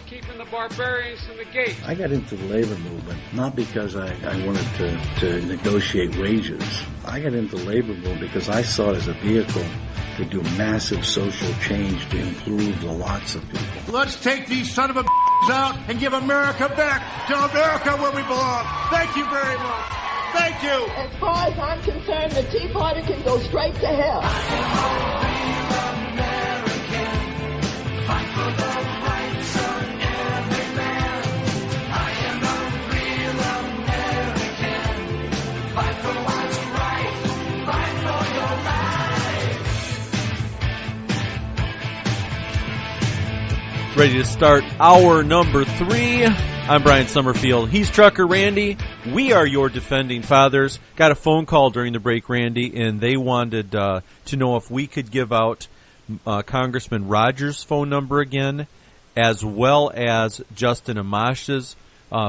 keeping the barbarians from the gate. I got into the labor movement not because I wanted to negotiate wages. I got into the labor movement because I saw it as a vehicle to do massive social change to improve the lots of people. Let's take these son of a out and give America back to America where we belong. Thank you very much. Thank you. As far as I'm concerned, the Tea Party can go straight to hell. I am a real American. Fight for the rights of every man. I am a real American. Fight for what's right. Fight for your life. Ready to start hour number 3. I'm Brian Summerfield. He's Trucker Randy. We are your defending fathers. Got a phone call during the break, Randy, and they wanted to know if we could give out Congressman Rogers' phone number again, as well as Justin Amash's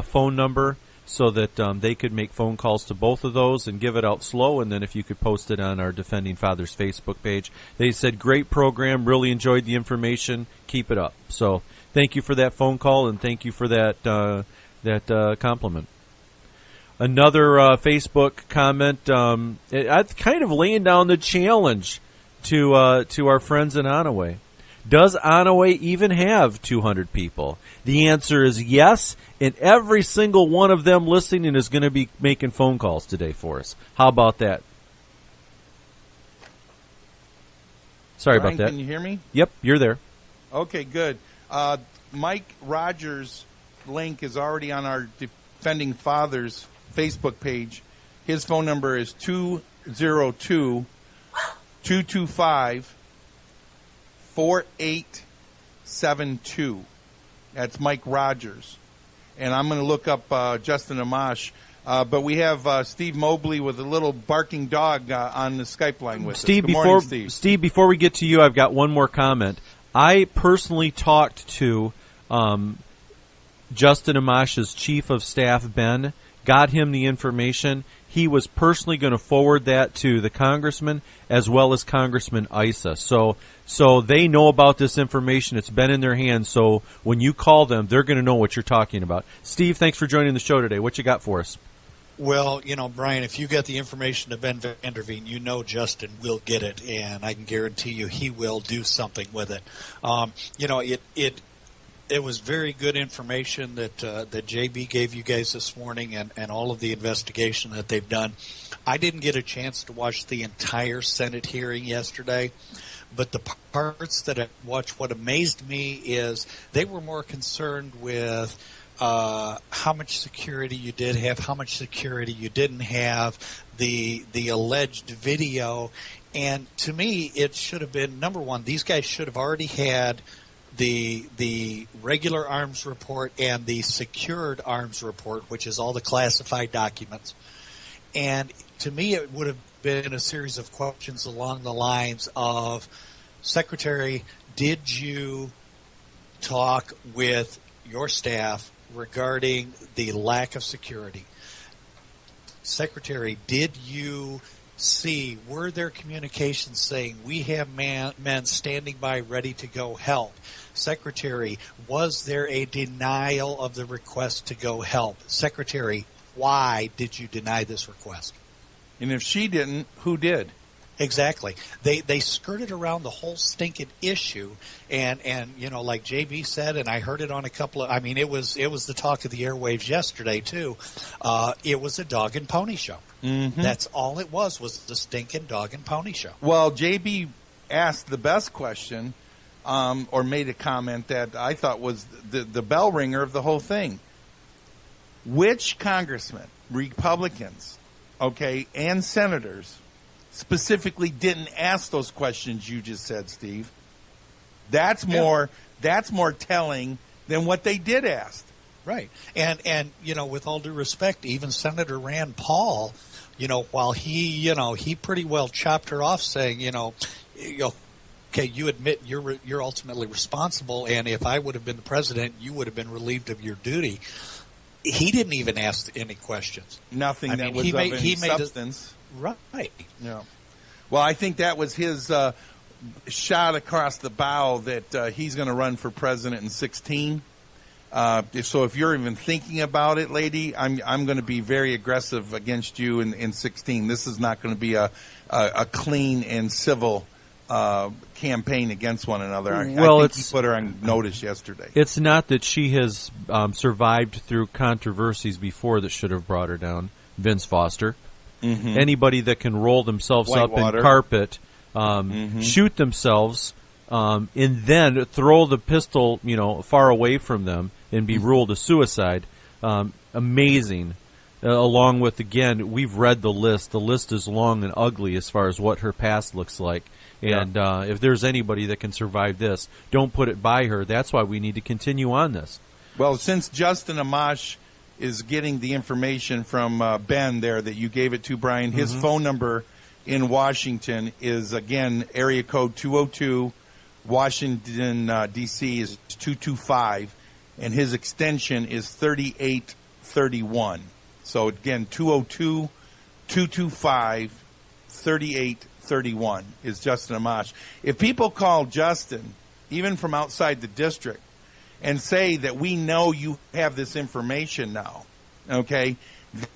phone number, so that they could make phone calls to both of those and give it out slow, and then if you could post it on our Defending Fathers Facebook page. They said, great program, really enjoyed the information, keep it up. So thank you for that phone call, and thank you for that compliment. Another Facebook comment, I'm kind of laying down the challenge to our friends in Onaway. Does Onaway even have 200 people? The answer is yes, and every single one of them listening is going to be making phone calls today for us. How about that? Sorry Brian, about that. Can you hear me? Yep, you're there. Okay, good. Mike Rogers' link is already on our Defending Fathers Facebook page. His phone number is 202-225-4872. That's Mike Rogers. And I'm going to look up Justin Amash. But we have Steve Mobley with a little barking dog on the Skype line with us. Good morning, Steve. Steve, before we get to you, I've got one more comment. I personally talked to Justin Amash's chief of staff, Ben, got him the information. He was personally going to forward that to the congressman as well as Congressman Issa. So they know about this information. It's been in their hands. So when you call them, they're going to know what you're talking about. Steve, thanks for joining the show today. What you got for us? Well, Brian, if you get the information to Ben Vanderveen, Justin will get it, and I can guarantee you he will do something with it. It was very good information that JB gave you guys this morning, and all of the investigation that they've done. I didn't get a chance to watch the entire Senate hearing yesterday, but the parts that I watched, what amazed me is they were more concerned with how much security you did have, how much security you didn't have, the alleged video. And to me, it should have been, number one, these guys should have already had the regular arms report and the secured arms report, which is all the classified documents. And to me, it would have been a series of questions along the lines of, Secretary, did you talk with your staff regarding the lack of security? Secretary, did you see, were there communications saying we have men standing by ready to go help? Secretary, was there a denial of the request to go help? Secretary, why did you deny this request? And if she didn't, who did? Exactly. They skirted around the whole stinking issue, and like JB said, and I heard it on a couple of. I mean, it was the talk of the airwaves yesterday too. It was a dog and pony show. Mm-hmm. That's all it was the stinking dog and pony show. Well, JB asked the best question, or made a comment that I thought was the bell ringer of the whole thing. Which congressmen, Republicans, and senators specifically didn't ask those questions you just said, Steve? That's more telling than what they did ask. Right. And with all due respect, even Senator Rand Paul, while he pretty well chopped her off saying, okay, you admit you're ultimately responsible, and if I would have been the president, you would have been relieved of your duty. He didn't even ask any questions. Nothing that was of any substance. Right. Yeah. Well, I think that was his shot across the bow that he's going to run for president in 2016. So if you're even thinking about it, lady, I'm going to be very aggressive against you in 16. This is not going to be a clean and civil campaign against one another. I think you put her on notice yesterday. It's not that she has survived through controversies before that should have brought her down. Vince Foster. Mm-hmm. Anybody that can roll themselves up in carpet, shoot themselves, and then throw the pistol, far away from them and be ruled a suicide. Amazing. Along with, again, we've read the list. The list is long and ugly as far as what her past looks like. And if there's anybody that can survive this, don't put it by her. That's why we need to continue on this. Well, since Justin Amash is getting the information from Ben there that you gave it to, Brian, his phone number in Washington is, again, area code 202. Washington, D.C. is 225. And his extension is 3831. So, again, 202-225-3831 is Justin Amash. If people call Justin, even from outside the district, and say that we know you have this information now, okay,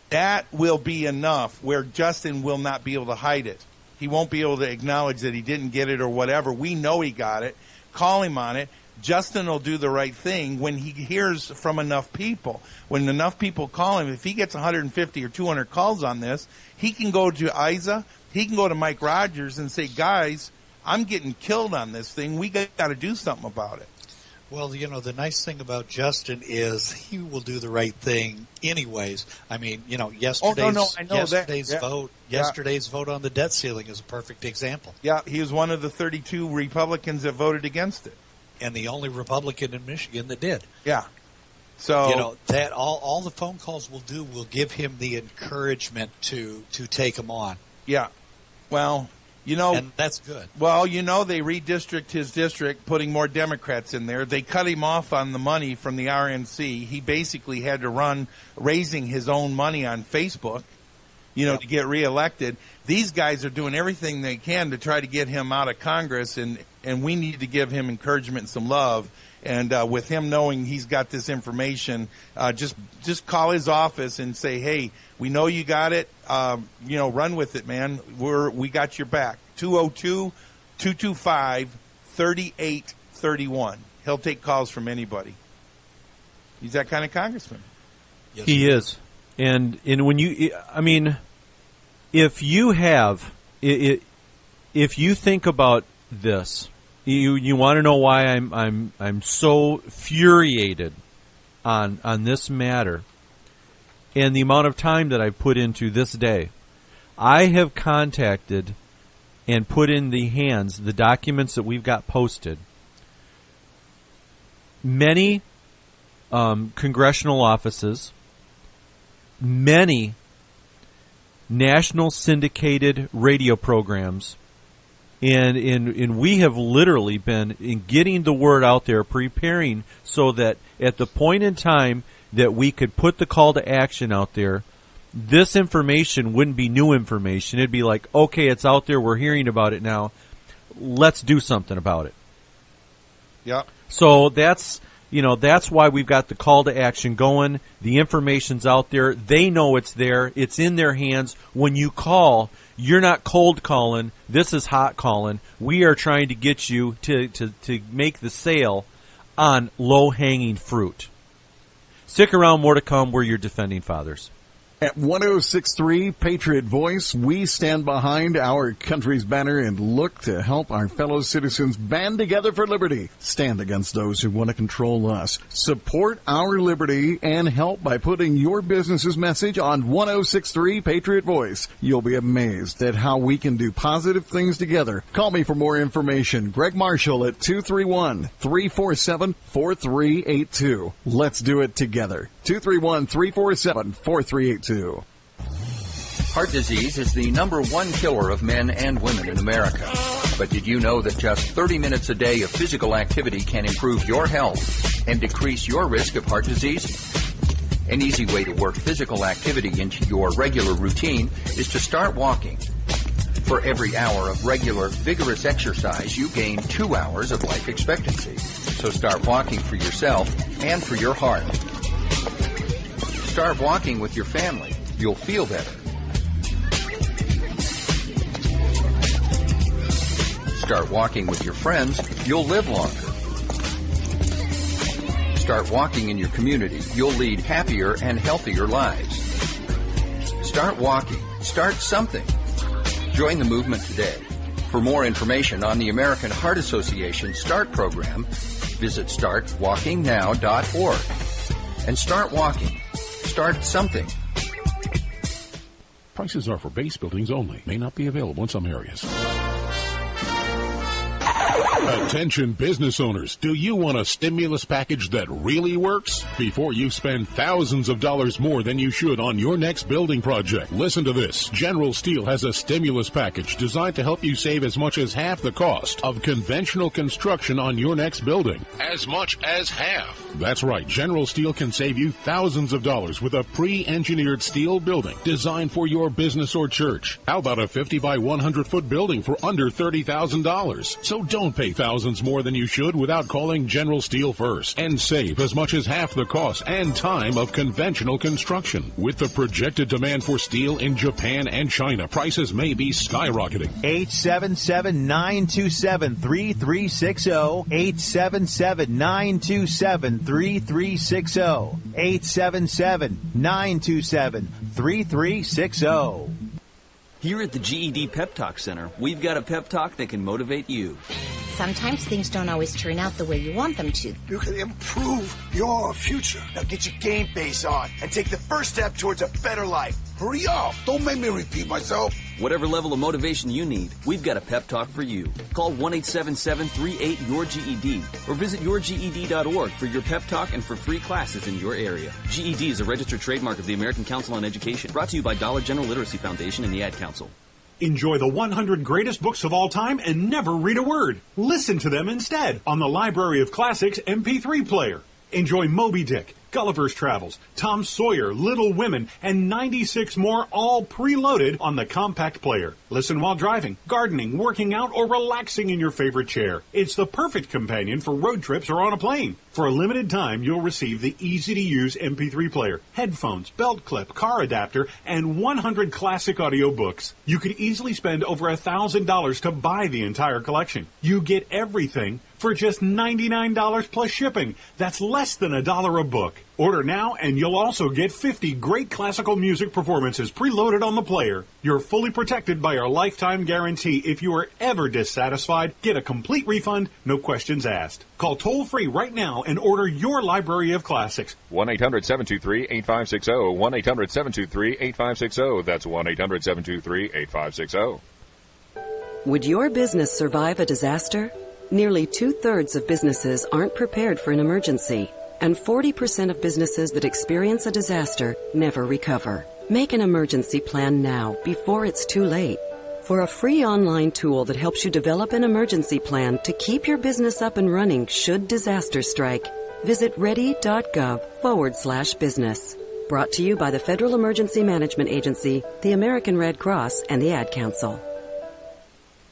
that will be enough where Justin will not be able to hide it. He won't be able to acknowledge that he didn't get it or whatever. We know he got it. Call him on it. Justin will do the right thing when he hears from enough people. When enough people call him, if he gets 150 or 200 calls on this, he can go to Isa, he can go to Mike Rogers and say, guys, I'm getting killed on this thing. We got to do something about it. Well, the nice thing about Justin is he will do the right thing anyways. I mean, yesterday's vote on the debt ceiling is a perfect example. Yeah, he was one of the 32 Republicans that voted against it. And the only Republican in Michigan that did. Yeah. So that all the phone calls will do will give him the encouragement to take him on. Yeah. Well, and that's good. Well, they redistrict his district, putting more Democrats in there. They cut him off on the money from the RNC. He basically had to run raising his own money on Facebook, to get reelected. These guys are doing everything they can to try to get him out of Congress, and we need to give him encouragement and some love. And with him knowing he's got this information, just call his office and say, hey, we know you got it. Run with it, man. We got your back. 202-225-3831. He'll take calls from anybody. He's that kind of congressman. Yes, he is. And when if you think about this, you want to know why I'm so furiated on this matter and the amount of time that I've put into this day. I have contacted and put in the hands the documents that we've got posted. Many congressional offices, many national syndicated radio programs, and we have literally been in getting the word out there, preparing so that at the point in time that we could put the call to action out there, this information wouldn't be new information. It'd be like, okay, it's out there, we're hearing about it now, let's do something about it. Yeah. So that's why we've got the call to action going. The information's out there. They know it's there. It's in their hands. When you call, you're not cold calling. This is hot calling. We are trying to get you to make the sale on low-hanging fruit. Stick around, more to come. We're your defending fathers. At 106.3 Patriot Voice, we stand behind our country's banner and look to help our fellow citizens band together for liberty. Stand against those who want to control us. Support our liberty and help by putting your business's message on 106.3 Patriot Voice. You'll be amazed at how we can do positive things together. Call me for more information. Greg Marshall at 231-347-4382. Let's do it together. 231-347-4382. Heart disease is the #1 killer of men and women in America. But did you know that just 30 minutes a day of physical activity can improve your health and decrease your risk of heart disease? An easy way to work physical activity into your regular routine is to start walking. For every hour of regular, vigorous exercise, you gain 2 hours of life expectancy. So start walking for yourself and for your heart. Start walking with your family. You'll feel better. Start walking with your friends. You'll live longer. Start walking in your community. You'll lead happier and healthier lives. Start walking. Start something. Join the movement today. For more information on the American Heart Association START program, visit startwalkingnow.org. And start walking. Start something. Prices are for base buildings only. May not be available in some areas. Attention business owners, do you want a stimulus package that really works? Before you spend thousands of dollars more than you should on your next building project, listen to this. General Steel has a stimulus package designed to help you save as much as half the cost of conventional construction on your next building. As much as half. That's right, General Steel can save you thousands of dollars with a pre-engineered steel building designed for your business or church. How about a 50 by 100 foot building for under $30,000? So don't pay thousands more than you should without calling General Steel first and save as much as half the cost and time of conventional construction. With the projected demand for steel in Japan and China, prices may be skyrocketing. 877-927-3360. 877-927-3360. 877-927-3360. Here at the GED Pep Talk Center, we've got a pep talk that can motivate you. Sometimes things don't always turn out the way you want them to. You can improve your future. Now get your game face on and take the first step towards a better life. Hurry up. Don't make me repeat myself. Whatever level of motivation you need, we've got a pep talk for you. Call 1-877-38-YOUR-GED or visit yourged.org for your pep talk and for free classes in your area. GED is a registered trademark of the American Council on Education. Brought to you by Dollar General Literacy Foundation and the Ad Council. Enjoy the 100 greatest books of all time and never read a word. Listen to them instead on the Library of Classics MP3 player. Enjoy Moby Dick, Gulliver's Travels, Tom Sawyer, Little Women, and 96 more, all preloaded on the compact player. Listen while driving, gardening, working out, or relaxing in your favorite chair. It's the perfect companion for road trips or on a plane. For a limited time, you'll receive the easy-to-use MP3 player, headphones, belt clip, car adapter, and 100 classic audio books. You could easily spend over $1,000 to buy the entire collection. You get everything for just $99 plus shipping. That's less than $1 a book. Order now, and you'll also get 50 great classical music performances preloaded on the player. You're fully protected by our lifetime guarantee. If you are ever dissatisfied, get a complete refund, no questions asked. Call toll-free right now and order your Library of Classics. 1-800-723-8560. 1-800-723-8560. That's 1-800-723-8560. Would your business survive a disaster? Nearly 2/3 of businesses aren't prepared for an emergency, and 40% of businesses that experience a disaster never recover. Make an emergency plan now, before it's too late. For a free online tool that helps you develop an emergency plan to keep your business up and running should disaster strike, visit ready.gov/business. Brought to you by the Federal Emergency Management Agency, the American Red Cross, and the Ad Council.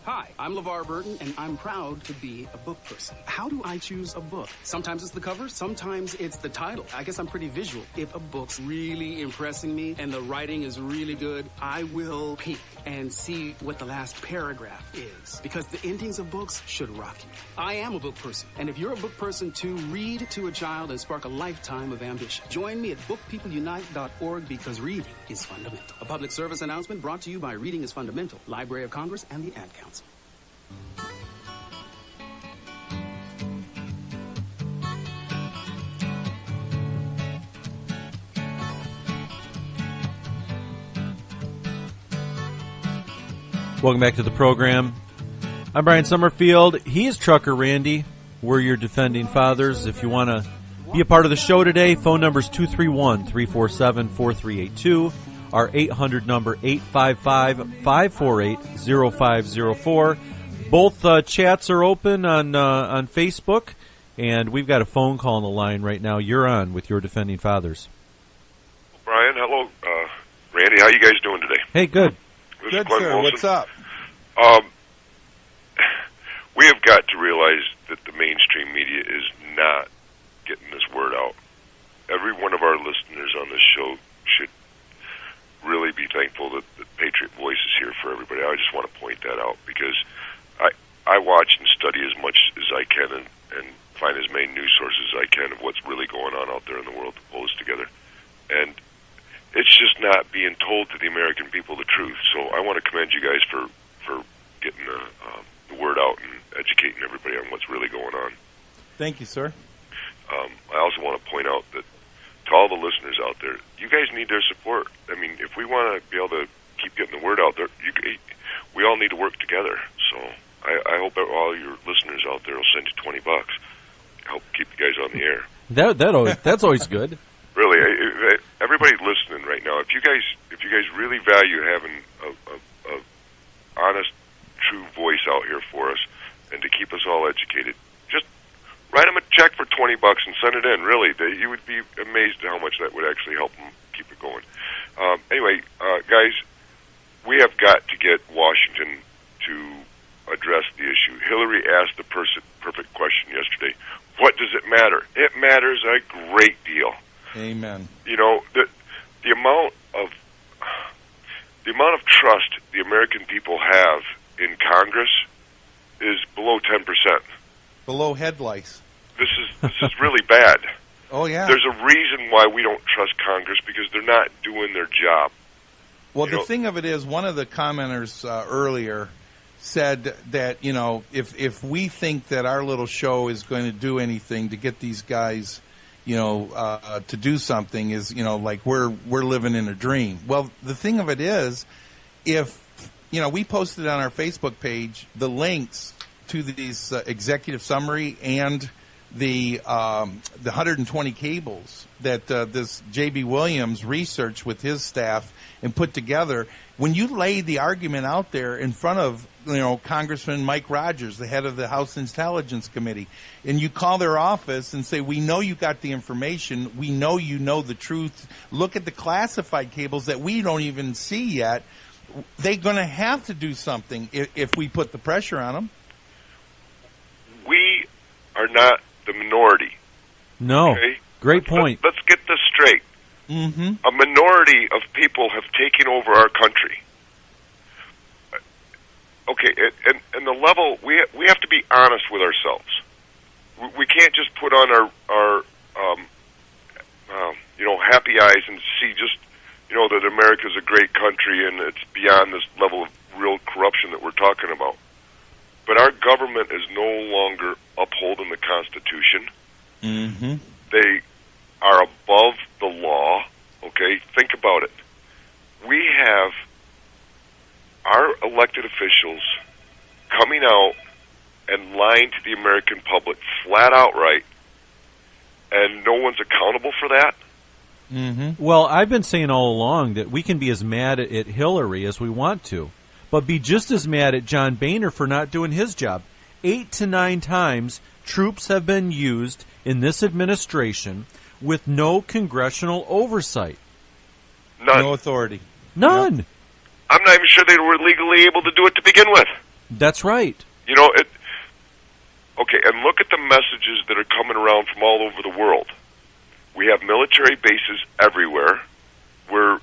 Hi, I'm LeVar Burton, and I'm proud to be a book person. How do I choose a book? Sometimes it's the cover, sometimes it's the title. I guess I'm pretty visual. If a book's really impressing me and the writing is really good, I will peek and see what the last paragraph is, because the endings of books should rock you. I am a book person, and if you're a book person too, read to a child and spark a lifetime of ambition. Join me at bookpeopleunite.org, because reading is fundamental. A public service announcement brought to you by Reading is Fundamental, Library of Congress, and the Ad Council. Welcome back to the program. I'm Brian Summerfield. He's Trucker Randy. We're your defending fathers. If you want to be a part of the show today, phone number is 231-347-4382. Our 800 number, 855-548-0504. Both chats are open on Facebook, and we've got a phone call on the line right now. You're on with your defending fathers. Brian, hello. Randy, how you guys doing today? Hey, good. Good, sir. What's up? We have got to realize that the mainstream media is not getting this word out. Every one of our listeners on this show should really be thankful that Patriot Voice is here for everybody. I just want to point that out because I watch and study as much as I can and find as many news sources as I can of what's really going on out there in the world to pull us together. And it's just not being told to the American people the truth. So I want to commend you guys for getting the word out and educating everybody on what's really going on. Thank you, sir. I also want to point out that to all the listeners out there, you guys need their support. I mean, if we want to be able to keep getting the word out there, we all need to work together. So I hope that all your listeners out there will send you $20. Help keep you guys on the air. That's always good. Really, everybody listening right now, if you guys really value having a honest, true voice out here for us and to keep us all educated, just write them a check for $20 and send it in. Really, you would be amazed at how much that would actually help them keep it going. Anyway, guys, we have got to get Washington to address the issue. Hillary asked the perfect question yesterday. What does it matter? It matters a great deal. Amen. You know, the amount of trust the American people have in Congress is below 10%. Below head lice. This is really bad. Oh yeah. There's a reason why we don't trust Congress because they're not doing their job. Well, the thing of it is, one of the commenters earlier said that, you know, if we think that our little show is going to do anything to get these guys, you know, to do something, is, you know, like we're living in a dream. Well, the thing of it is, if, you know, we posted on our Facebook page the links to these executive summary and the 120 cables that this J.B. Williams researched with his staff and put together. When you lay the argument out there in front of, you know, Congressman Mike Rogers, the head of the House Intelligence Committee, and you call their office and say, we know you got the information, we know you know the truth, look at the classified cables that we don't even see yet, they're going to have to do something if we put the pressure on them. We are not the minority. No. Okay? Great point. Let's get this straight. Mm-hmm. A minority of people have taken over our country. Okay, and the level, we have to be honest with ourselves. We can't just put on our you know, happy eyes and see just, you know, that America's a great country and it's beyond this level of real corruption that we're talking about. But our government is no longer upholding the Constitution. Mm-hmm. They are above the law, okay? Think about it. We have our elected officials coming out and lying to the American public flat out right, and no one's accountable for that? Mm-hmm. Well, I've been saying all along that we can be as mad at Hillary as we want to, but be just as mad at John Boehner for not doing his job. 8 to 9 times troops have been used in this administration with no congressional oversight. None. No authority. None. Yep. I'm not even sure they were legally able to do it to begin with. That's right. You know, okay, and look at the messages that are coming around from all over the world. We have military bases everywhere. We're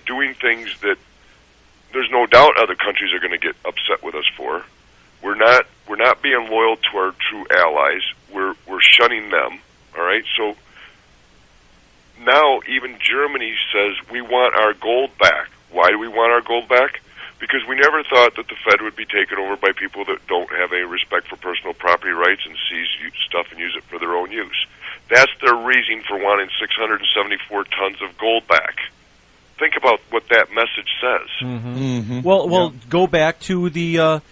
doing things that there's no doubt other countries are going to get upset with us for. We're not being loyal to our true allies. We're shunning them. All right, so now even Germany says we want our gold back. Why do we want our gold back? Because we never thought that the Fed would be taken over by people that don't have any respect for personal property rights and seize stuff and use it for their own use. That's their reason for wanting 674 tons of gold back. Think about what that message says. Mm-hmm. Mm-hmm. Well, go back to the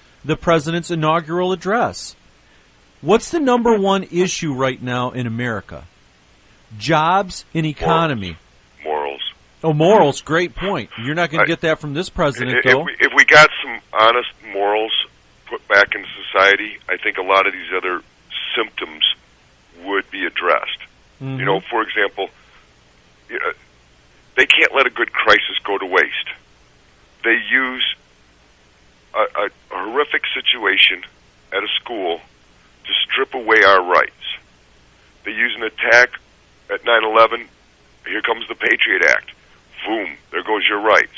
president's inaugural address. What's the number one issue right now in America? Jobs and economy. Morals. Oh, morals. Great point. You're not going to get that from this president, though. If we got some honest morals put back in society, I think a lot of these other symptoms would be addressed. Mm-hmm. You know, for example, they can't let a good crisis go to waste. They use a horrific situation at a school to strip away our rights. They use an attack at 9/11. Here comes the Patriot Act. Boom, there goes your rights.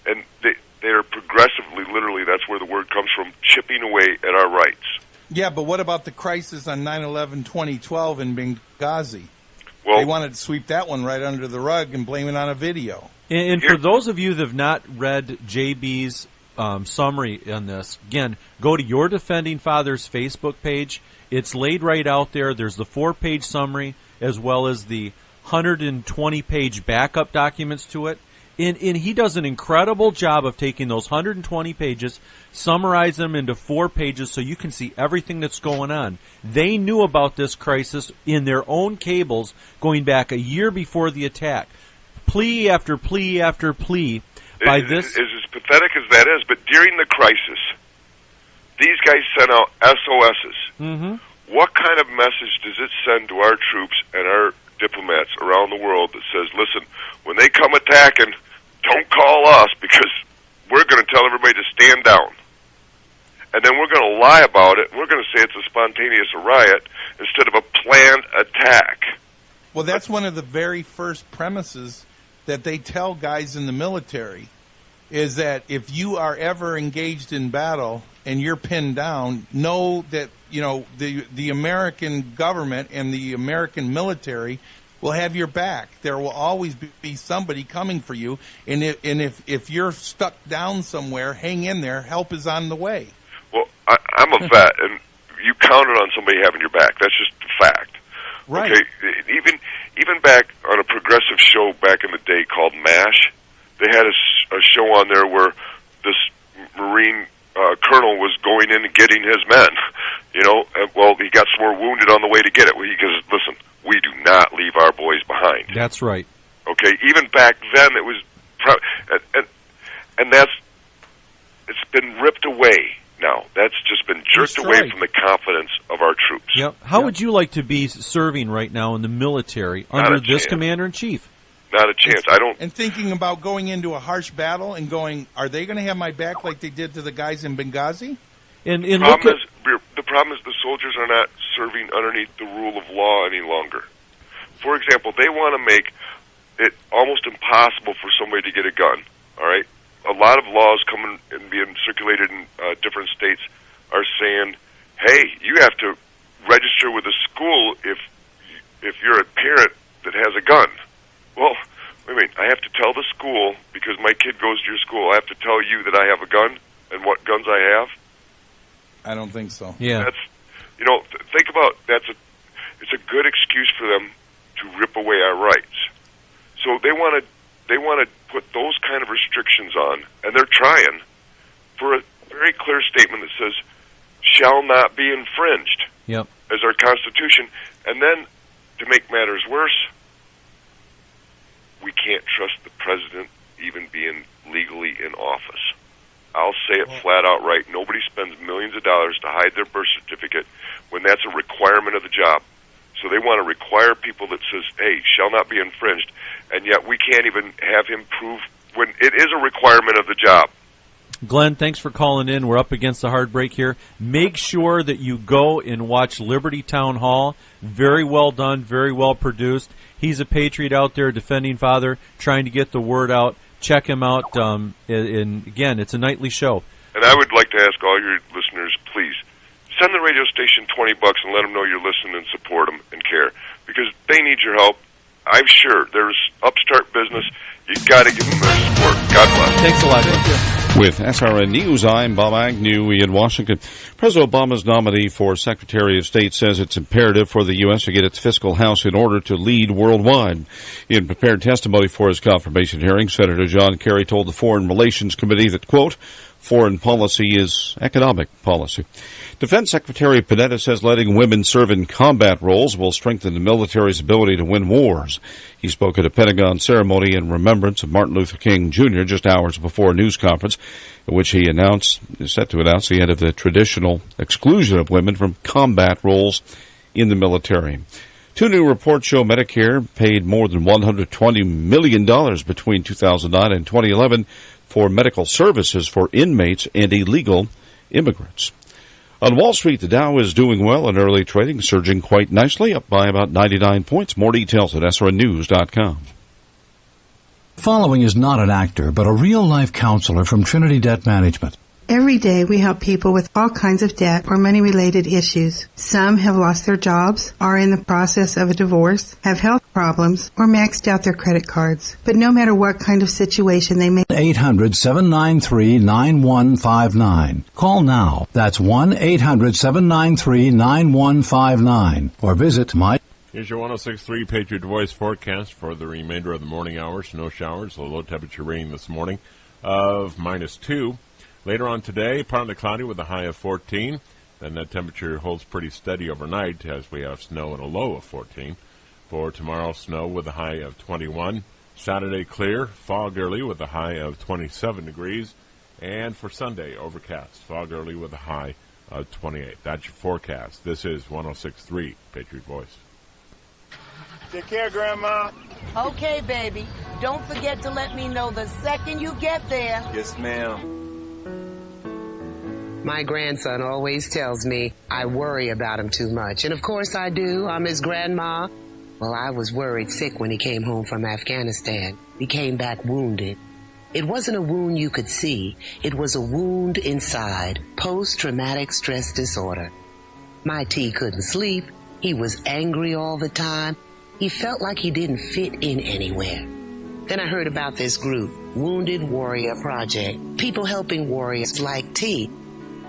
And they are progressively, literally, that's where the word comes from, chipping away at our rights. Yeah, but what about the crisis on 9/11/2012 in Benghazi? Well, they wanted to sweep that one right under the rug and blame it on a video. And for those of you that have not read JB's summary on this, again, go to Your Defending Fathers Facebook page. It's laid right out there. There's the 4-page summary as well as the 120-page backup documents to it. And he does an incredible job of taking those 120 pages, summarize them into 4 pages so you can see everything that's going on. They knew about this crisis in their own cables going back a year before the attack. Plea after plea after plea by this. As pathetic as that is, but during the crisis, these guys sent out SOSs. Mm-hmm. What kind of message does it send to our troops and our diplomats around the world that says, listen, when they come attacking, don't call us because we're going to tell everybody to stand down. And then we're going to lie about it, and we're going to say it's a spontaneous riot instead of a planned attack. Well, that's one of the very first premises that they tell guys in the military, is that if you are ever engaged in battle and you're pinned down, know that, you know, the American government and the American military will have your back. There will always be somebody coming for you, and if you're stuck down somewhere, hang in there. Help is on the way. Well, I'm a vet, and you counted on somebody having your back. That's just a fact. Right. Okay, even back on a progressive show back in the day called MASH, they had a show on there where this Marine colonel was going in and getting his men. You know, and, well, he got more wounded on the way to get it. He goes, listen, we do not leave our boys behind. That's right. Okay, even back then it was, and it's been ripped away now. That's just been jerked away from the confidence of our troops. Yep. How would you like to be serving right now in the military under this commander-in-chief? Not a chance. I don't. And thinking about going into a harsh battle and going, are they going to have my back like they did to the guys in Benghazi? And the problem is the soldiers are not serving underneath the rule of law any longer. For example, they want to make it almost impossible for somebody to get a gun. All right, a lot of laws coming and being circulated in different states are saying, "Hey, you have to register with a school if you're a parent that has a gun." Well, wait a minute. I have to tell the school because my kid goes to your school. I have to tell you that I have a gun and what guns I have. I don't think so. Yeah, that's think about it's a good excuse for them to rip away our rights. So they want to put those kind of restrictions on, and they're trying for a very clear statement that says shall not be infringed. Yep. As our Constitution, and then to make matters worse, we can't trust the president even being legally in office. I'll say it flat out right. Nobody spends millions of dollars to hide their birth certificate when that's a requirement of the job. So they want to require people that says, hey, shall not be infringed, and yet we can't even have him prove when it is a requirement of the job. Glenn, thanks for calling in. We're up against the hard break here. Make sure that you go and watch Liberty Town Hall. Very well done, very well produced. He's a patriot out there, defending father, trying to get the word out. Check him out. And again, it's a nightly show. And I would like to ask all your listeners, please, send the radio station $20 and let them know you're listening and support them and care, because they need your help. I'm sure there's upstart business. You got to give them their support. God bless. Thanks a lot. Thank you. With SRN News, I'm Bob Agnew in Washington. President Obama's nominee for Secretary of State says it's imperative for the U.S. to get its fiscal house in order to lead worldwide. In prepared testimony for his confirmation hearing, Senator John Kerry told the Foreign Relations Committee that, quote, foreign policy is economic policy. Defense Secretary Panetta says letting women serve in combat roles will strengthen the military's ability to win wars. He spoke at a Pentagon ceremony in remembrance of Martin Luther King Jr. just hours before a news conference in which he is set to announce the end of the traditional exclusion of women from combat roles in the military. Two new reports show Medicare paid more than $120 million between 2009 and 2011 for medical services for inmates and illegal immigrants. On Wall Street, the Dow is doing well in early trading, surging quite nicely, up by about 99 points. More details at SRNews.com. Following is not an actor, but a real-life counselor from Trinity Debt Management. Every day we help people with all kinds of debt or money-related issues. Some have lost their jobs, are in the process of a divorce, have health problems, or maxed out their credit cards. But no matter what kind of situation they may... 800-793-9159. Call now. That's 1-800-793-9159. Or visit my... Here's your 106.3 Patriot Voice forecast for the remainder of the morning hours. No showers, a low temperature rain this morning of -2. Later on today, partly cloudy with a high of 14. Then that temperature holds pretty steady overnight as we have snow and a low of 14. For tomorrow, snow with a high of 21. Saturday, clear, fog early with a high of 27 degrees. And for Sunday, overcast, fog early with a high of 28. That's your forecast. This is 106.3 Patriot Voice. Take care, Grandma. Okay, baby. Don't forget to let me know the second you get there. Yes, ma'am. My grandson always tells me I worry about him too much. And of course I do. I'm his grandma. Well, I was worried sick when he came home from Afghanistan. He came back wounded. It wasn't a wound you could see. It was a wound inside. Post-traumatic stress disorder. My T couldn't sleep. He was angry all the time. He felt like he didn't fit in anywhere. Then I heard about this group, Wounded Warrior Project. People helping warriors like T.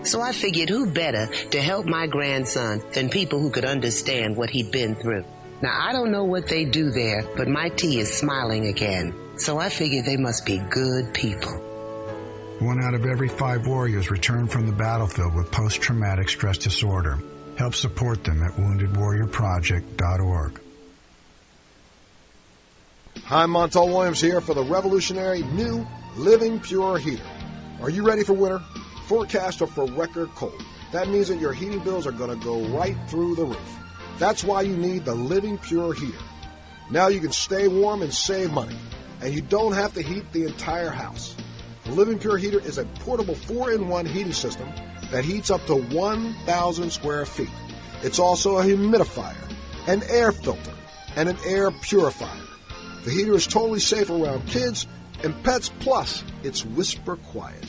So I figured who better to help my grandson than people who could understand what he'd been through. Now, I don't know what they do there, but my T is smiling again. So I figured they must be good people. 1 out of every 5 warriors return from the battlefield with post-traumatic stress disorder. Help support them at woundedwarriorproject.org. Hi, Montel Williams here for the revolutionary new Living Pure heater. Are you ready for winter? Forecasts are for record cold. That means that your heating bills are going to go right through the roof. That's why you need the Living Pure heater. Now you can stay warm and save money, and you don't have to heat the entire house. The Living Pure heater is a portable 4-in-1 heating system that heats up to 1,000 square feet. It's also a humidifier, an air filter, and an air purifier. The heater is totally safe around kids and pets, plus it's whisper quiet.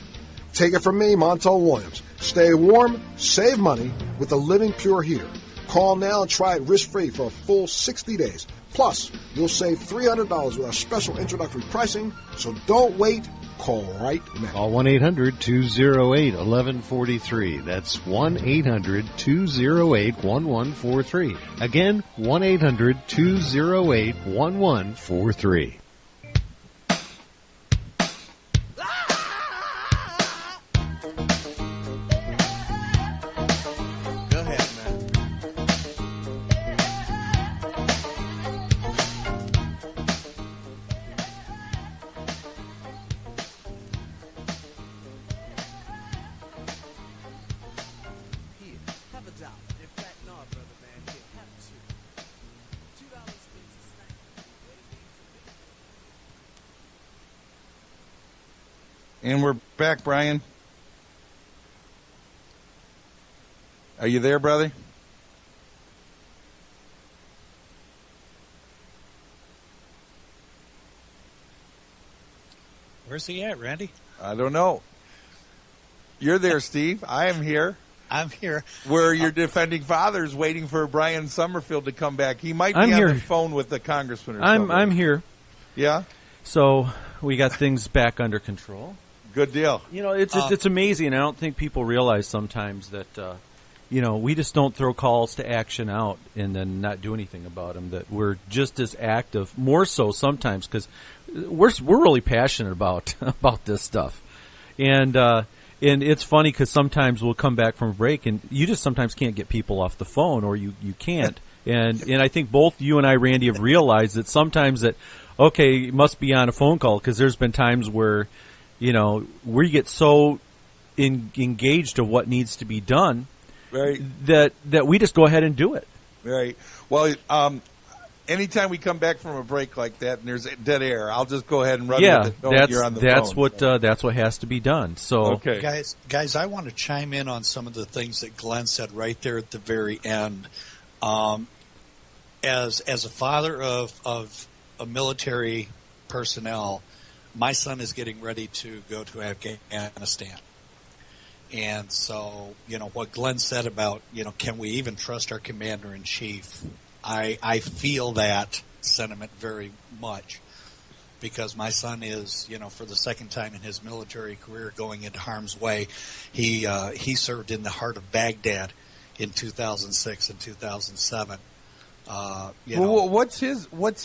Take it from me, Montel Williams. Stay warm, save money with the Living Pure heater. Call now and try it risk-free for a full 60 days. Plus, you'll save $300 with our special introductory pricing, so don't wait. Call right now. Call 1-800-208-1143. That's 1-800-208-1143. Again, 1-800-208-1143. And we're back, Brian. Are you there, brother? Where's he at, Randy? I don't know. You're there, Steve. I am here. I'm here. Where your defending father's waiting for Brian Summerfield to come back. He might be on the phone with the congressman or something. I'm here. Yeah? So we got things back under control. Good deal. You know, it's amazing. I don't think people realize sometimes that, we just don't throw calls to action out and then not do anything about them. That we're just as active, more so sometimes, because we're really passionate about this stuff. And it's funny because sometimes we'll come back from a break and you just sometimes can't get people off the phone, or you can't. And I think both you and I, Randy, have realized that sometimes that, okay, you must be on a phone call, because there's been times where, we get so engaged of what needs to be done, right, that we just go ahead and do it. Right. Well, anytime we come back from a break like that and there's dead air, I'll just go ahead and run Yeah, with it. You're on the phone. That's what has to be done. So, okay. Guys, I want to chime in on some of the things that Glenn said right there at the very end. As a father of a military personnel, my son is getting ready to go to Afghanistan. And so, what Glenn said about, can we even trust our commander-in-chief? I feel that sentiment very much because my son is, for the second time in his military career going into harm's way. He served in the heart of Baghdad in 2006 and 2007. What's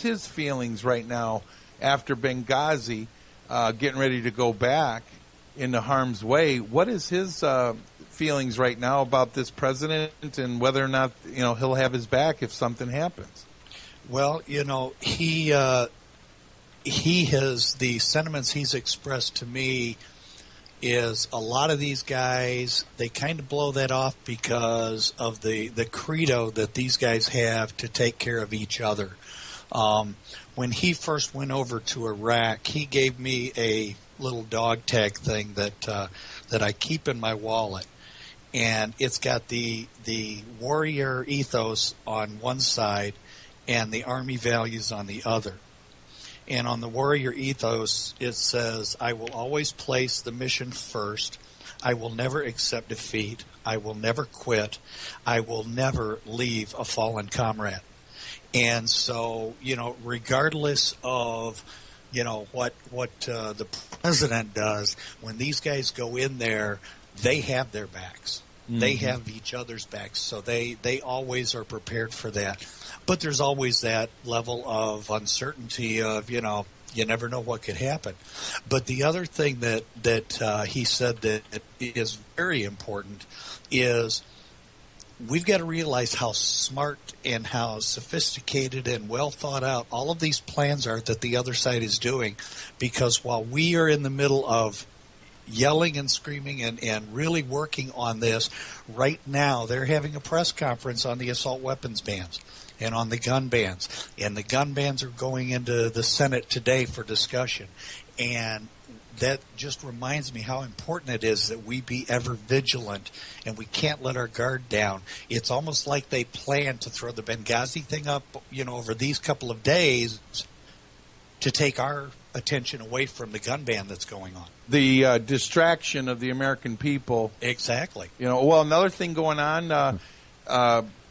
his feelings right now after Benghazi, getting ready to go back into harm's way? What is his feelings right now about this president and whether or not he'll have his back if something happens? Well, he has the sentiments he's expressed to me is a lot of these guys, they kind of blow that off because of the credo that these guys have to take care of each other. When he first went over to Iraq, he gave me a little dog tag thing that I keep in my wallet, and it's got the warrior ethos on one side and the Army values on the other. And on the warrior ethos, it says, I will always place the mission first. I will never accept defeat. I will never quit. I will never leave a fallen comrade. And so, regardless of, what the president does, when these guys go in there, they have their backs. Mm-hmm. They have each other's backs. So they always are prepared for that. But there's always that level of uncertainty of, you never know what could happen. But the other thing that he said that is very important is we've got to realize how smart and how sophisticated and well thought out all of these plans are that the other side is doing. Because while we are in the middle of yelling and screaming and really working on this, right now they're having a press conference on the assault weapons bans and on the gun bans. And the gun bans are going into the Senate today for discussion. And that just reminds me how important it is that we be ever vigilant and we can't let our guard down. It's almost like they plan to throw the Benghazi thing up, over these couple of days to take our attention away from the gun ban that's going on. The distraction of the American people. Exactly. Another thing going on,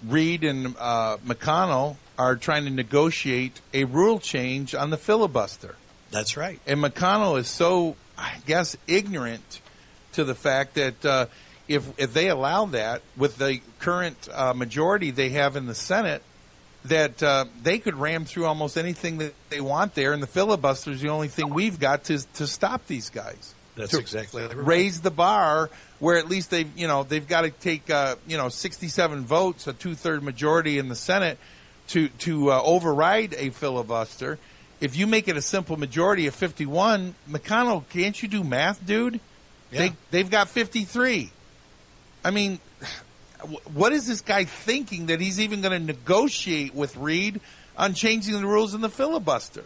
Reid and McConnell are trying to negotiate a rule change on the filibuster. That's right. And McConnell is so, I guess, ignorant to the fact that if they allow that with the current majority they have in the Senate, that they could ram through almost anything that they want there, and the filibuster is the only thing we've got to stop these guys. That's exactly right. Raise the bar where at least they've got to take 67 votes, a 2/3 majority in the Senate to override a filibuster. If you make it a simple majority of 51, McConnell, can't you do math, dude? Yeah. They've got 53. I mean, what is this guy thinking that he's even going to negotiate with Reid on changing the rules in the filibuster?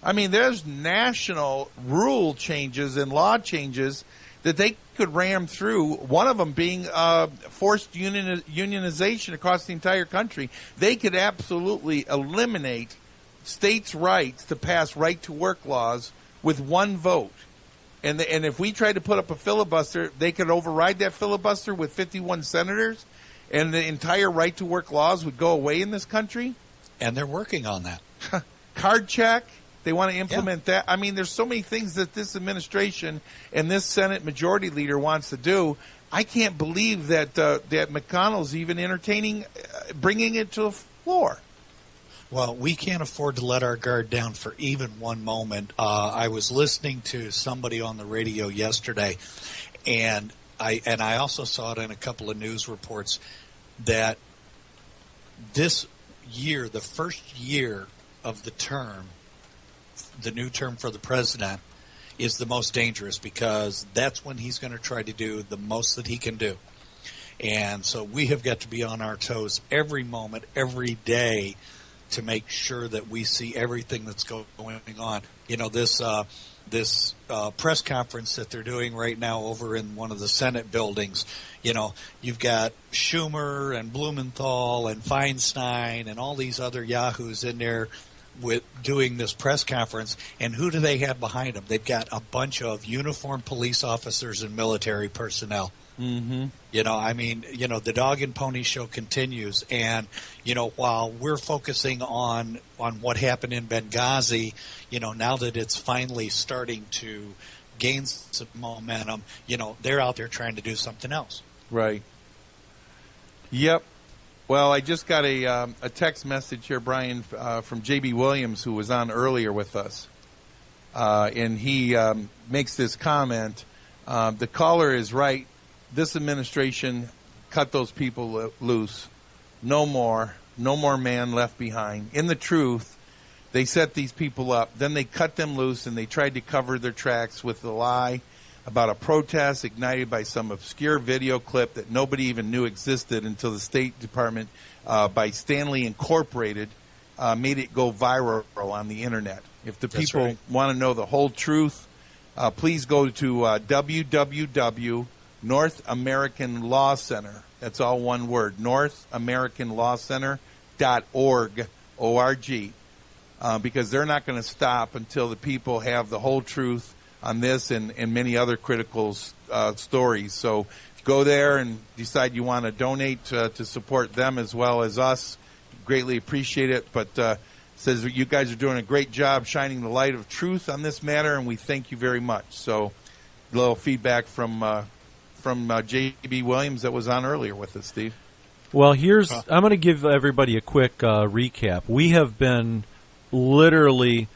I mean, there's national rule changes and law changes that they could ram through, one of them being forced unionization across the entire country. They could absolutely eliminate states' rights to pass right-to-work laws with one vote. And if we tried to put up a filibuster, they could override that filibuster with 51 senators, and the entire right-to-work laws would go away in this country. And they're working on that. Card check. They want to implement that. I mean, there's so many things that this administration and this Senate majority leader wants to do. I can't believe that that McConnell's even entertaining bringing it to the floor. Well, we can't afford to let our guard down for even one moment. I was listening to somebody on the radio yesterday, and I also saw it in a couple of news reports that this year, the first year of the term, the new term for the president, is the most dangerous because that's when he's going to try to do the most that he can do. And so we have got to be on our toes every moment, every day to make sure that we see everything that's going on. You know, this press conference that they're doing right now over in one of the Senate buildings, you know, you've got Schumer and Blumenthal and Feinstein and all these other yahoos in there with doing this press conference, and who do they have behind them? They've got a bunch of uniformed police officers and military personnel. Mm-hmm. You know, I mean, you know, the dog and pony show continues, and you know, while we're focusing on what happened in Benghazi, you know, now that it's finally starting to gain some momentum, you know, they're out there trying to do something else. Right. Yep. Well, I just got a text message here, Brian, from J.B. Williams, who was on earlier with us, and he makes this comment. The caller is right. This administration cut those people loose. No more man left behind. In the truth, they set these people up. Then they cut them loose, and they tried to cover their tracks with the lie about a protest ignited by some obscure video clip that nobody even knew existed until the State Department, by Stanley Incorporated, made it go viral on the Internet. If the people want to know the whole truth, please go to www. North American Law Center. That's all one word. NorthAmericanLawCenter.org, O-R-G, because they're not going to stop until the people have the whole truth on this and many other critical stories. So if you go there and decide you want to donate to support them as well as us, greatly appreciate it. But says you guys are doing a great job shining the light of truth on this matter, and we thank you very much. So a little feedback from J.B. Williams that was on earlier with us, Steve. Well, I'm going to give everybody a quick recap. We have been literally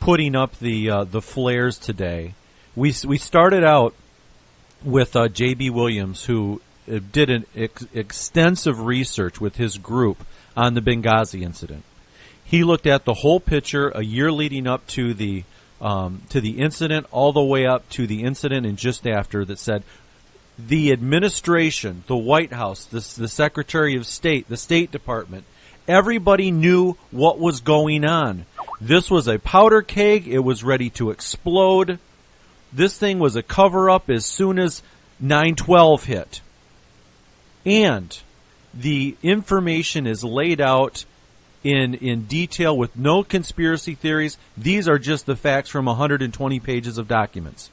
putting up the flares today. We started out with J.B. Williams, who did an extensive research with his group on the Benghazi incident. He looked at the whole picture a year leading up to the incident, all the way up to the incident and just after, that said the administration, the White House, the Secretary of State, the State Department, everybody knew what was going on. This was a powder keg. It was ready to explode. This thing was a cover-up as soon as 9/12 hit. And the information is laid out in detail with no conspiracy theories. These are just the facts from 120 pages of documents.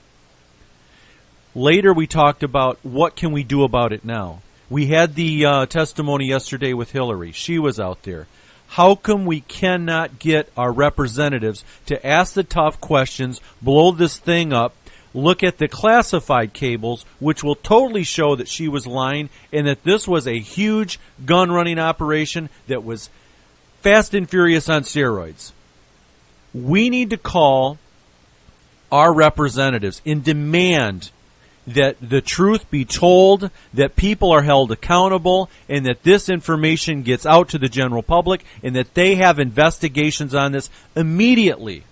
Later, we talked about what can we do about it now. We had the testimony yesterday with Hillary. She was out there. How come we cannot get our representatives to ask the tough questions, blow this thing up, look at the classified cables, which will totally show that she was lying and that this was a huge gun-running operation that was Fast and Furious on steroids. We need to call our representatives and demand that the truth be told, that people are held accountable, and that this information gets out to the general public, and that they have investigations on this immediately.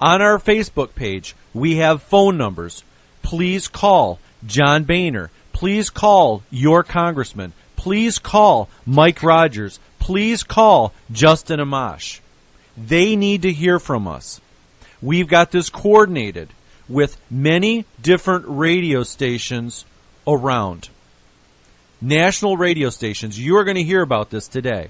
On our Facebook page, we have phone numbers. Please call John Boehner. Please call your congressman. Please call Mike Rogers. Please call Justin Amash. They need to hear from us. We've got this coordinated with many different radio stations around. National radio stations. You are going to hear about this today.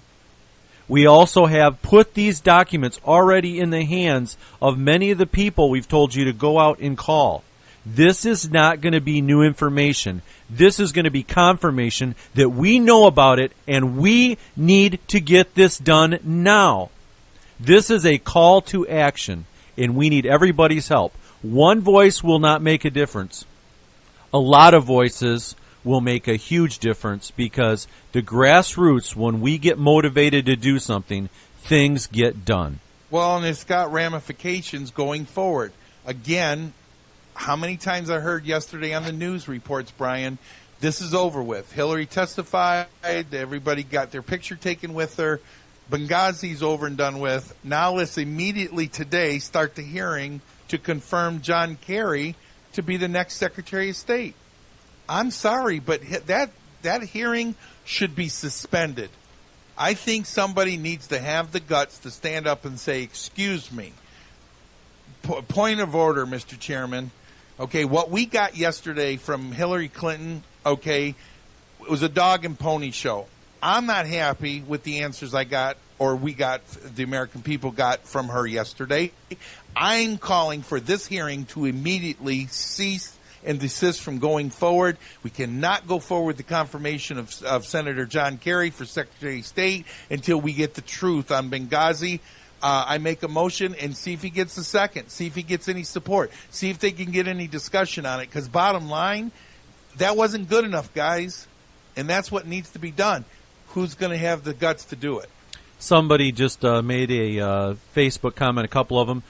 We also have put these documents already in the hands of many of the people we've told you to go out and call. This is not going to be new information. This is going to be confirmation that we know about it, and we need to get this done now. This is a call to action, and we need everybody's help. One voice will not make a difference. A lot of voices will make a huge difference, because the grassroots, when we get motivated to do something, things get done. Well, and it's got ramifications going forward. Again, how many times I heard yesterday on the news reports, Brian, this is over with. Hillary testified, everybody got their picture taken with her. Benghazi's over and done with. Now let's immediately today start the hearing to confirm John Kerry to be the next Secretary of State. I'm sorry, but that hearing should be suspended. I think somebody needs to have the guts to stand up and say, excuse me. Point of order, Mr. Chairman. Okay, what we got yesterday from Hillary Clinton, okay, it was a dog and pony show. I'm not happy with the answers I got, or we got, the American people got from her yesterday. I'm calling for this hearing to immediately cease and desist from going forward. We cannot go forward with the confirmation of Senator John Kerry for Secretary of State until we get the truth on Benghazi. I make a motion and see if he gets a second, see if he gets any support, see if they can get any discussion on it. Because bottom line, that wasn't good enough, guys. And that's what needs to be done. Who's going to have the guts to do it? Somebody just made a Facebook comment, a couple of them.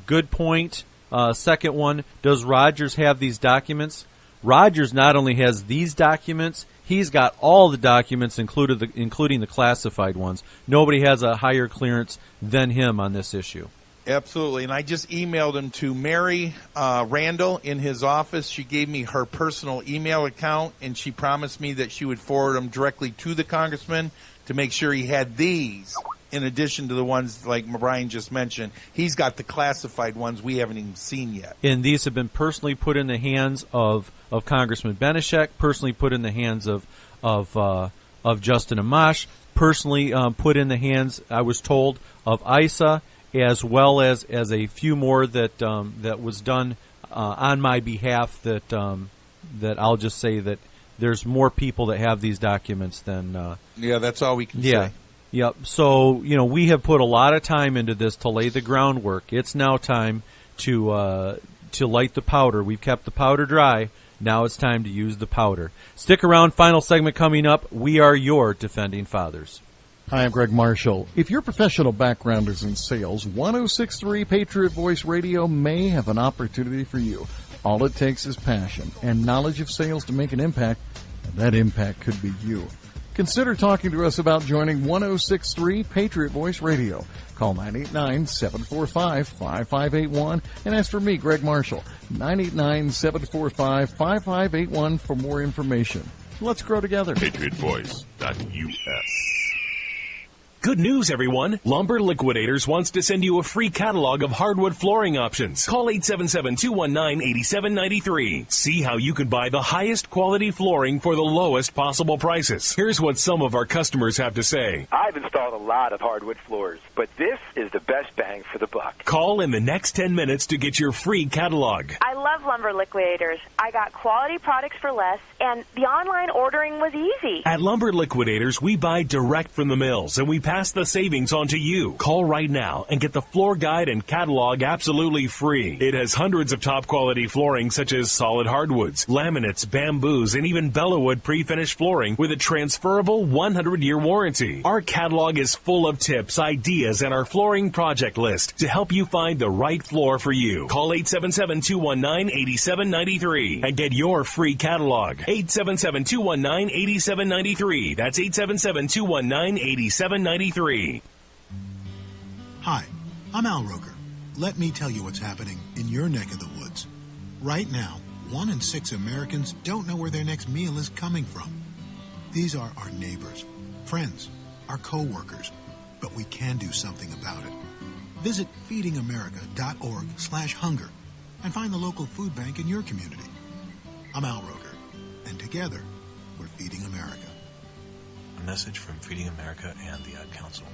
Good point. Second one, does Rogers have these documents? Rogers not only has these documents, he's got all the documents, including the classified ones. Nobody has a higher clearance than him on this issue. Absolutely. And I just emailed him to Mary Randall in his office. She gave me her personal email account, and she promised me that she would forward them directly to the congressman to make sure he had these in addition to the ones like Brian just mentioned. He's got the classified ones we haven't even seen yet. And these have been personally put in the hands of Congressman Benishek, personally put in the hands of Justin Amash, personally put in the hands, I was told, of ISA, as well as a few more that was done on my behalf. That I'll just say that there's more people that have these documents than. Yeah, that's all we can say. Yep. So, we have put a lot of time into this to lay the groundwork. It's now time to light the powder. We've kept the powder dry. Now it's time to use the powder. Stick around. Final segment coming up. We are your defending fathers. Hi, I'm Greg Marshall. If your professional background is in sales, 106.3 Patriot Voice Radio may have an opportunity for you. All it takes is passion and knowledge of sales to make an impact, and that impact could be you. Consider talking to us about joining 106.3 Patriot Voice Radio. Call 989-745-5581 and ask for me, Greg Marshall, 989-745-5581 for more information. Let's grow together. PatriotVoice.us. Good news, everyone. Lumber Liquidators wants to send you a free catalog of hardwood flooring options. Call 877-219-8793. See how you can buy the highest quality flooring for the lowest possible prices. Here's what some of our customers have to say. I've installed a lot of hardwood floors, but this is the best bang for the buck. Call in the next 10 minutes to get your free catalog. I love Lumber Liquidators. I got quality products for less, and the online ordering was easy. At Lumber Liquidators, we buy direct from the mills, and we pass the savings on to you. Call right now and get the floor guide and catalog absolutely free. It has hundreds of top quality flooring such as solid hardwoods, laminates, bamboos, and even Bellawood pre-finished flooring with a transferable 100-year warranty. Our catalog is full of tips, ideas, and our flooring project list to help you find the right floor for you. Call 877-219-8793 and get your free catalog. 877-219-8793. That's 877-219-8793. Hi, I'm Al Roker. Let me tell you what's happening in your neck of the woods. Right now, 1 in 6 Americans don't know where their next meal is coming from. These are our neighbors, friends, our co-workers, but we can do something about it. Visit feedingamerica.org/hunger and find the local food bank in your community. I'm Al Roker, and together, we're Feeding America. A message from Feeding America and the Ad Council.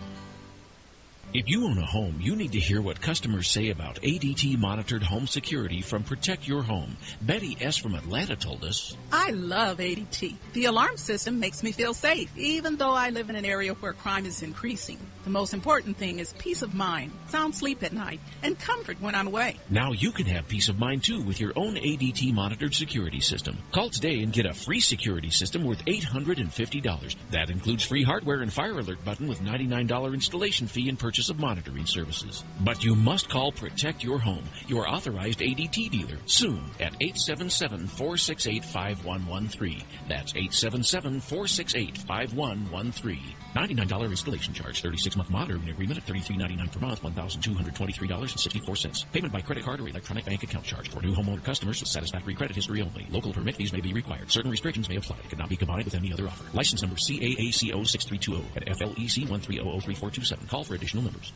If you own a home, you need to hear what customers say about ADT monitored home security from Protect Your Home. Betty S. from Atlanta told us, I love ADT. The alarm system makes me feel safe, even though I live in an area where crime is increasing. The most important thing is peace of mind, sound sleep at night, and comfort when I'm away. Now you can have peace of mind too with your own ADT monitored security system. Call today and get a free security system worth $850. That includes free hardware and fire alert button with $99 installation fee and purchase of monitoring services. But you must call Protect Your Home, your authorized ADT dealer, soon at 877-468-5113. That's 877-468-5113. $99 installation charge, 36-month monitoring agreement at $33.99 per month, $1,223.64. Payment by credit card or electronic bank account charge for new homeowner customers with satisfactory credit history only. Local permit fees may be required. Certain restrictions may apply. It cannot be combined with any other offer. License number CAACO 6320 at FLEC 1303427. Call for additional numbers.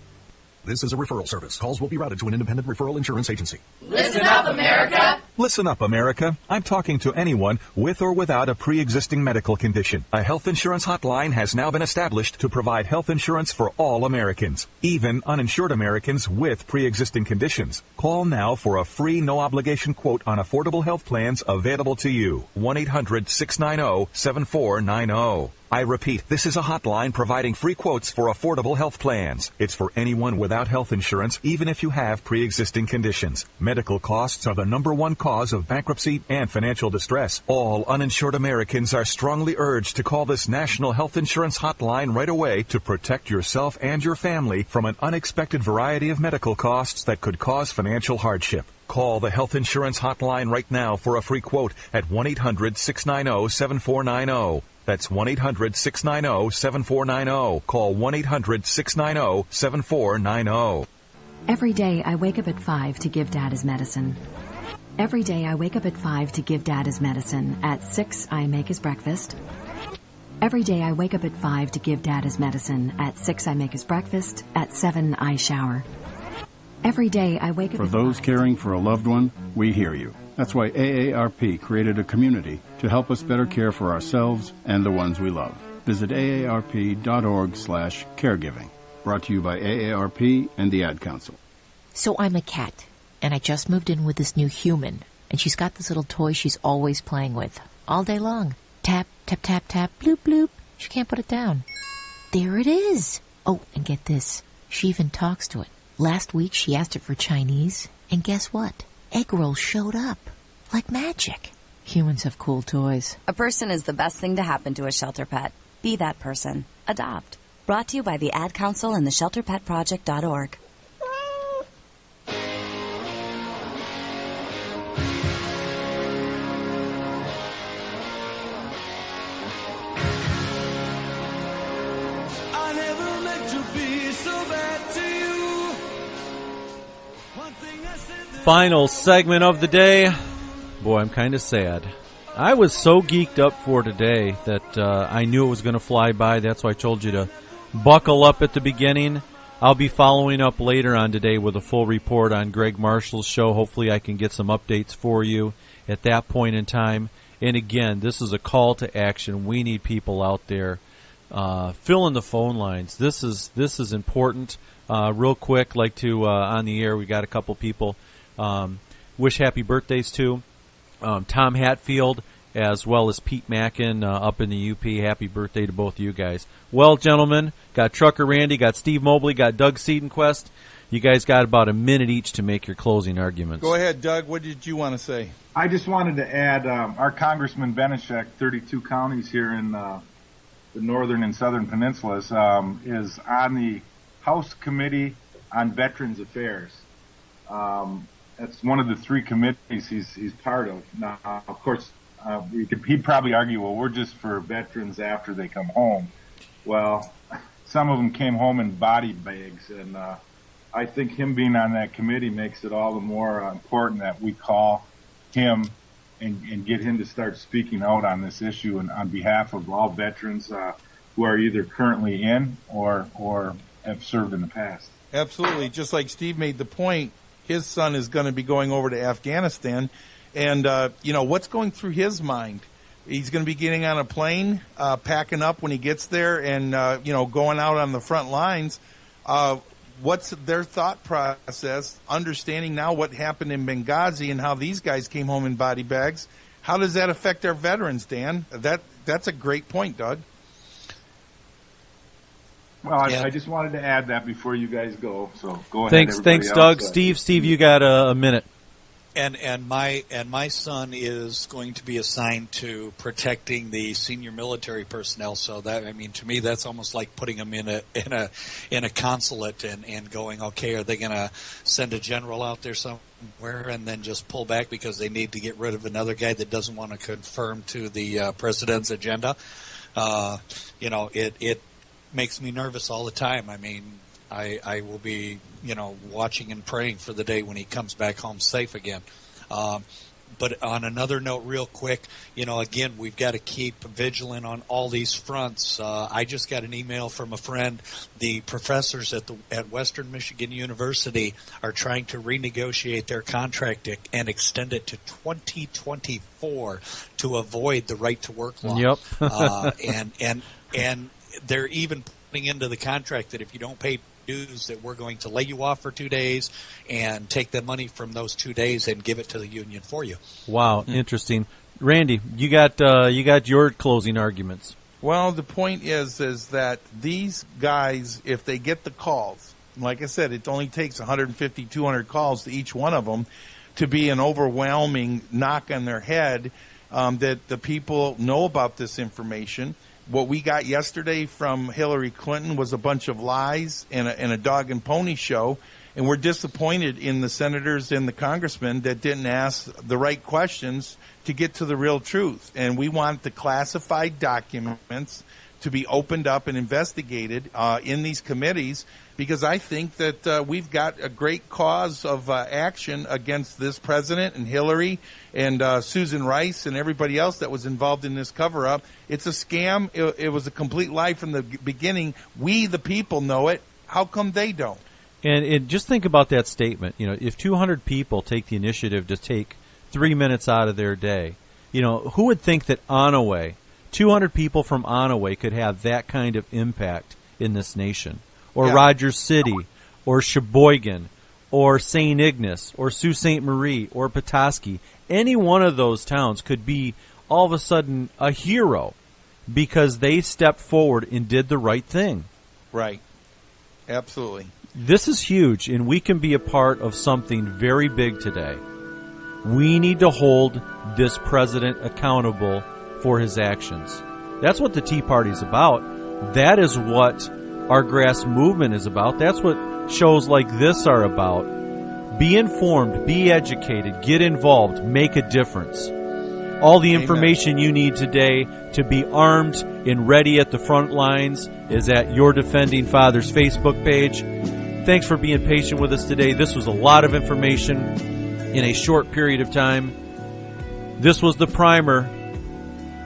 This is a referral service. Calls will be routed to an independent referral insurance agency. Listen up, America! Listen up, America. I'm talking to anyone with or without a pre-existing medical condition. A health insurance hotline has now been established to provide health insurance for all Americans, even uninsured Americans with pre-existing conditions. Call now for a free, no-obligation quote on affordable health plans available to you. 1-800-690-7490. I repeat, this is a hotline providing free quotes for affordable health plans. It's for anyone without health insurance, even if you have pre-existing conditions. Medical costs are the #1 cause of bankruptcy and financial distress. All uninsured Americans are strongly urged to call this national health insurance hotline right away to protect yourself and your family from an unexpected variety of medical costs that could cause financial hardship. Call the health insurance hotline right now for a free quote at 1-800-690-7490. That's 1-800-690-7490. Call 1-800-690-7490. Every day I wake up at 5 to give Dad his medicine. Every day I wake up at 5 to give Dad his medicine. At 6 I make his breakfast. Every day I wake up at 5 to give Dad his medicine. At 6 I make his breakfast. At 7 I shower. Every day I wake up For at those 5. caring for a loved one, we hear you. That's why AARP created a community to help us better care for ourselves and the ones we love. Visit aarp.org/caregiving. Brought to you by AARP and the Ad Council. So I'm a cat, and I just moved in with this new human, and she's got this little toy she's always playing with, all day long. Tap, tap, tap, tap, bloop, bloop. She can't put it down. There it is. Oh, and get this. She even talks to it. Last week she asked it for Chinese, and guess what? Egg rolls showed up. Like magic. Humans have cool toys. A person is the best thing to happen to a shelter pet. Be that person. Adopt. Brought to you by the Ad Council and the ShelterPetProject.org. I never meant to be so bad to you. One thing I said that Final segment of the day. Boy, I'm kind of sad. I was so geeked up for today that I knew it was going to fly by. That's why I told you to buckle up at the beginning. I'll be following up later on today with a full report on Greg Marshall's show. Hopefully I can get some updates for you at that point in time. And again, this is a call to action. We need people out there filling the phone lines. This is important. Real quick, like to on the air, we got a couple people wish happy birthdays to Tom Hatfield as well as Pete Mackin up in the UP. Happy birthday to both of you guys. Well, gentlemen, got Trucker Randy, got Steve Mobley, got Doug Seidenquest. You guys got about a minute each to make your closing arguments. Go ahead, Doug. What did you want to say? I just wanted to add our Congressman Benishek, 32 counties here in the northern and southern peninsulas, is on the House Committee on Veterans Affairs. That's one of the 3 committees he's part of. Now, of course, he'd probably argue, well, we're just for veterans after they come home. Well, some of them came home in body bags, and I think him being on that committee makes it all the more important that we call him and get him to start speaking out on this issue and on behalf of all veterans who are either currently in or have served in the past. Absolutely. Just like Steve made the point, his son is going to be going over to Afghanistan. And, what's going through his mind? He's going to be getting on a plane, packing up when he gets there and, going out on the front lines. What's their thought process, understanding now what happened in Benghazi and how these guys came home in body bags? How does that affect our veterans, Dan? That's a great point, Doug. Well, I just wanted to add that before you guys go. So go ahead. Thanks, Doug. Steve, you got a minute. And my son is going to be assigned to protecting the senior military personnel. So that, I mean, to me, that's almost like putting them in a consulate and going, okay, are they going to send a general out there somewhere and then just pull back because they need to get rid of another guy that doesn't want to conform to the president's agenda? makes me nervous all the time. I mean, I will be, watching and praying for the day when he comes back home safe again. But on another note, real quick, again, we've got to keep vigilant on all these fronts. I just got an email from a friend. The professors at Western Michigan University are trying to renegotiate their contract and extend it to 2024 to avoid the right to work law. Yep. And they're even putting into the contract that if you don't pay dues, that we're going to lay you off for 2 days and take the money from those 2 days and give it to the union for you. Wow, interesting. Randy, you got your closing arguments. Well, the point is that these guys, if they get the calls, like I said, it only takes 150, 200 calls to each one of them to be an overwhelming knock on their head that the people know about this information. What we got yesterday from Hillary Clinton was a bunch of lies and a dog and pony show, and we're disappointed in the senators and the congressmen that didn't ask the right questions to get to the real truth. And we want the classified documents to be opened up and investigated in these committees, because I think that we've got a great cause of action against this president and Hillary and Susan Rice and everybody else that was involved in this cover-up. It's a scam. It was a complete lie from the beginning. We, the people, know it. How come they don't? And just think about that statement. If 200 people take the initiative to take 3 minutes out of their day, who would think that Onaway, 200 people from Onaway could have that kind of impact in this nation? Or Rogers City, or Sheboygan, or St. Ignace, or Sault Ste. Marie, or Petoskey. Any one of those towns could be all of a sudden a hero because they stepped forward and did the right thing. Right. Absolutely. This is huge, and we can be a part of something very big today. We need to hold this president accountable for his actions. That's what the Tea Party is about. That is what our grass movement is about. That's what shows like this are about. Be informed, be educated, get involved, make a difference. All the information you need today to be armed and ready at the front lines is at Your Defending Fathers Facebook page. Thanks for being patient with us today. This was a lot of information in a short period of time. This was the primer.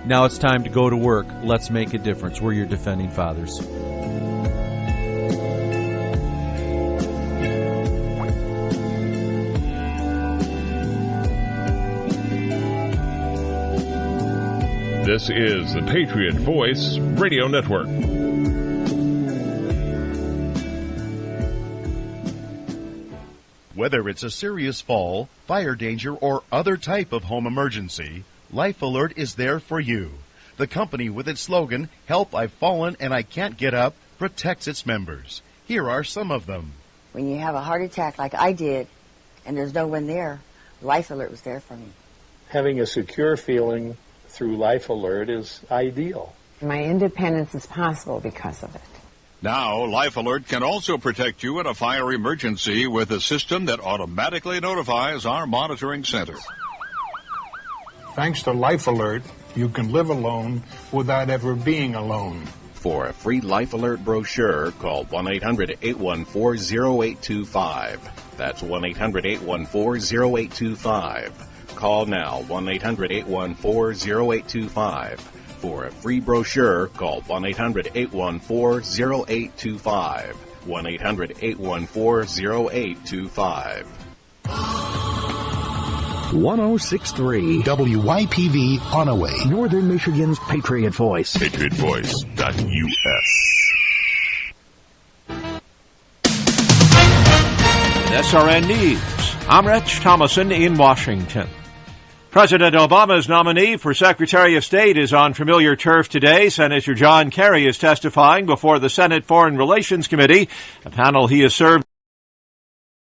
Now it's time to go to work. Let's make a difference. We're Your Defending Fathers. This is the Patriot Voice Radio Network. Whether it's a serious fall, fire danger, or other type of home emergency, Life Alert is there for you. The company, with its slogan, "Help, I've fallen and I can't get up," protects its members. Here are some of them. When you have a heart attack like I did, and there's no one there, Life Alert was there for me. Having a secure feeling through Life Alert is ideal. My independence is possible because of it. Now, Life Alert can also protect you in a fire emergency with a system that automatically notifies our monitoring center. Thanks to Life Alert, you can live alone without ever being alone. For a free Life Alert brochure, call 1-800-814-0825. That's 1-800-814-0825. Call now, 1-800-814-0825. For a free brochure, call 1-800-814-0825. 1-800-814-0825. 1063 WYPV Onaway, Northern Michigan's Patriot Voice. PatriotVoice.us. SRN News. I'm Rich Thomason in Washington. President Obama's nominee for Secretary of State is on familiar turf today. Senator John Kerry is testifying before the Senate Foreign Relations Committee, a panel he has served